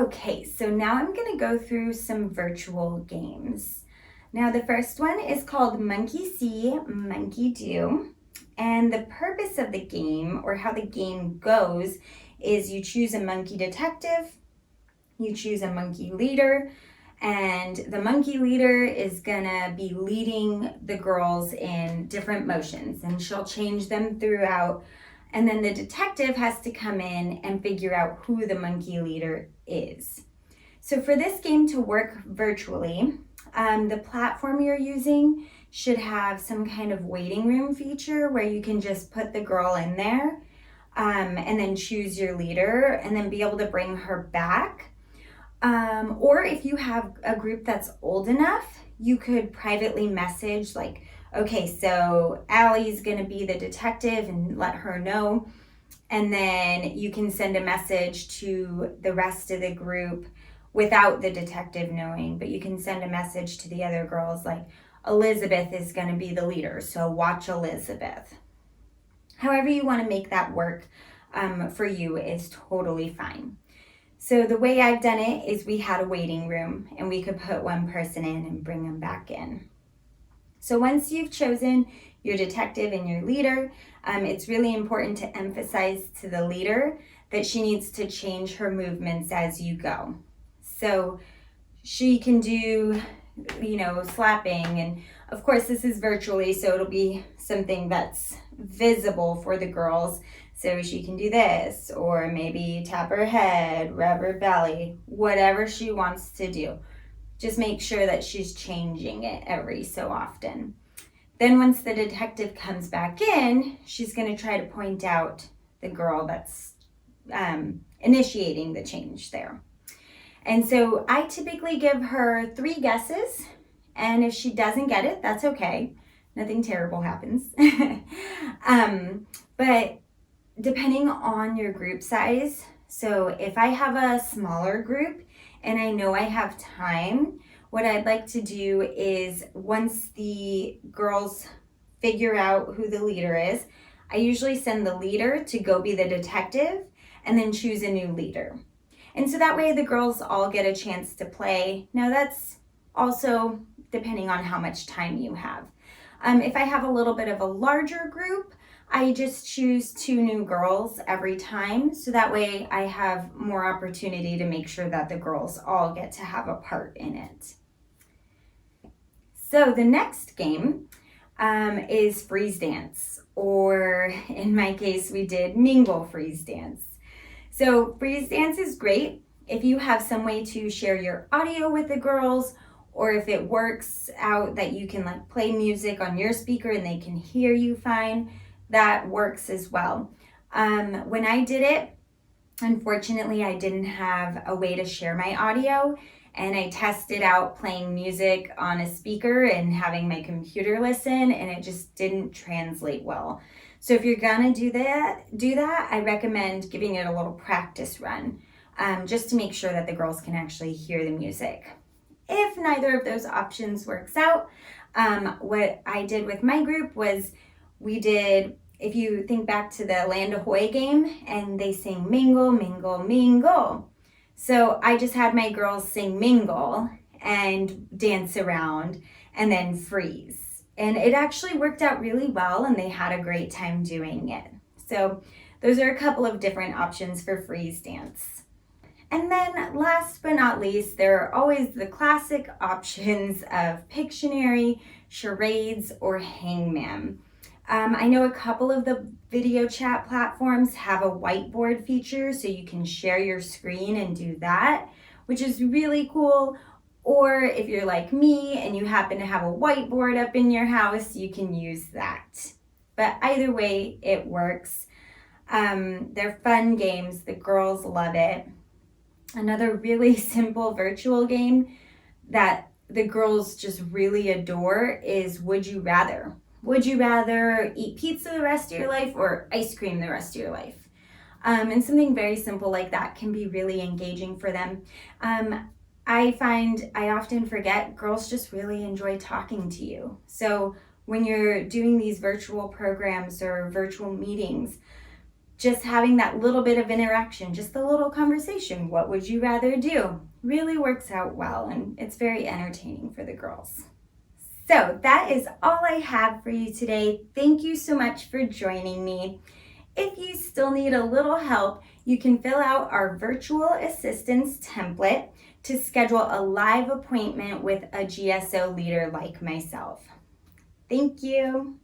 Okay, so now I'm going to go through some virtual games. Now, the first one is called Monkey See, Monkey Do. And the purpose of the game, or how the game goes, is you choose a monkey detective, you choose a monkey leader, and the monkey leader is gonna be leading the girls in different motions, and she'll change them throughout. And then the detective has to come in and figure out who the monkey leader is. So for this game to work virtually, the platform you're using should have some kind of waiting room feature where you can just put the girl in there and then choose your leader and then be able to bring her back. Or if you have a group that's old enough, you could privately message like, okay, so Allie's gonna be the detective and let her know. And then you can send a message to the rest of the group without the detective knowing, but you can send a message to the other girls like, Elizabeth is gonna be the leader, so watch Elizabeth. However you wanna make that work for you is totally fine. So the way I've done it is we had a waiting room and we could put one person in and bring them back in. So once you've chosen your detective and your leader, it's really important to emphasize to the leader that she needs to change her movements as you go. So she can do, slapping, and of course this is virtually, so it'll be something that's visible for the girls. So she can do this, or maybe tap her head, rub her belly, whatever she wants to do. Just make sure that she's changing it every so often. Then once the detective comes back in, she's going to try to point out the girl that's initiating the change there. And so I typically give her 3 guesses, and if she doesn't get it, that's okay. Nothing terrible happens. But depending on your group size, so if I have a smaller group and I know I have time, what I'd like to do is once the girls figure out who the leader is, I usually send the leader to go be the detective and then choose a new leader. And so that way the girls all get a chance to play. Now that's also depending on how much time you have. If I have a little bit of a larger group, I just choose 2 new girls every time, so that way I have more opportunity to make sure that the girls all get to have a part in it. So the next game is freeze dance, or in my case, we did mingle freeze dance. So freeze dance is great if you have some way to share your audio with the girls, or if it works out that you can like play music on your speaker and they can hear you fine. That works as well. When I did it, unfortunately, I didn't have a way to share my audio, and I tested out playing music on a speaker and having my computer listen, and it just didn't translate well. So if you're gonna do that, I recommend giving it a little practice run, just to make sure that the girls can actually hear the music. If neither of those options works out, what I did with my group was we did, if you think back to the Land Ahoy game, and they sing mingle, mingle, mingle. So I just had my girls sing mingle and dance around and then freeze. And it actually worked out really well, and they had a great time doing it. So those are a couple of different options for freeze dance. And then last but not least, there are always the classic options of Pictionary, charades, or hangman. I know a couple of the video chat platforms have a whiteboard feature, so you can share your screen and do that, which is really cool. Or if you're like me and you happen to have a whiteboard up in your house, you can use that. But either way, it works. They're fun games. The girls love it. Another really simple virtual game that the girls just really adore is Would You Rather. Would you rather eat pizza the rest of your life or ice cream the rest of your life? And something very simple like that can be really engaging for them. I find I often forget girls just really enjoy talking to you. So when you're doing these virtual programs or virtual meetings, just having that little bit of interaction, just a little conversation. What would you rather do? Really works out well, and it's very entertaining for the girls. So that is all I have for you today. Thank you so much for joining me. If you still need a little help, you can fill out our virtual assistance template to schedule a live appointment with a GSO leader like myself. Thank you.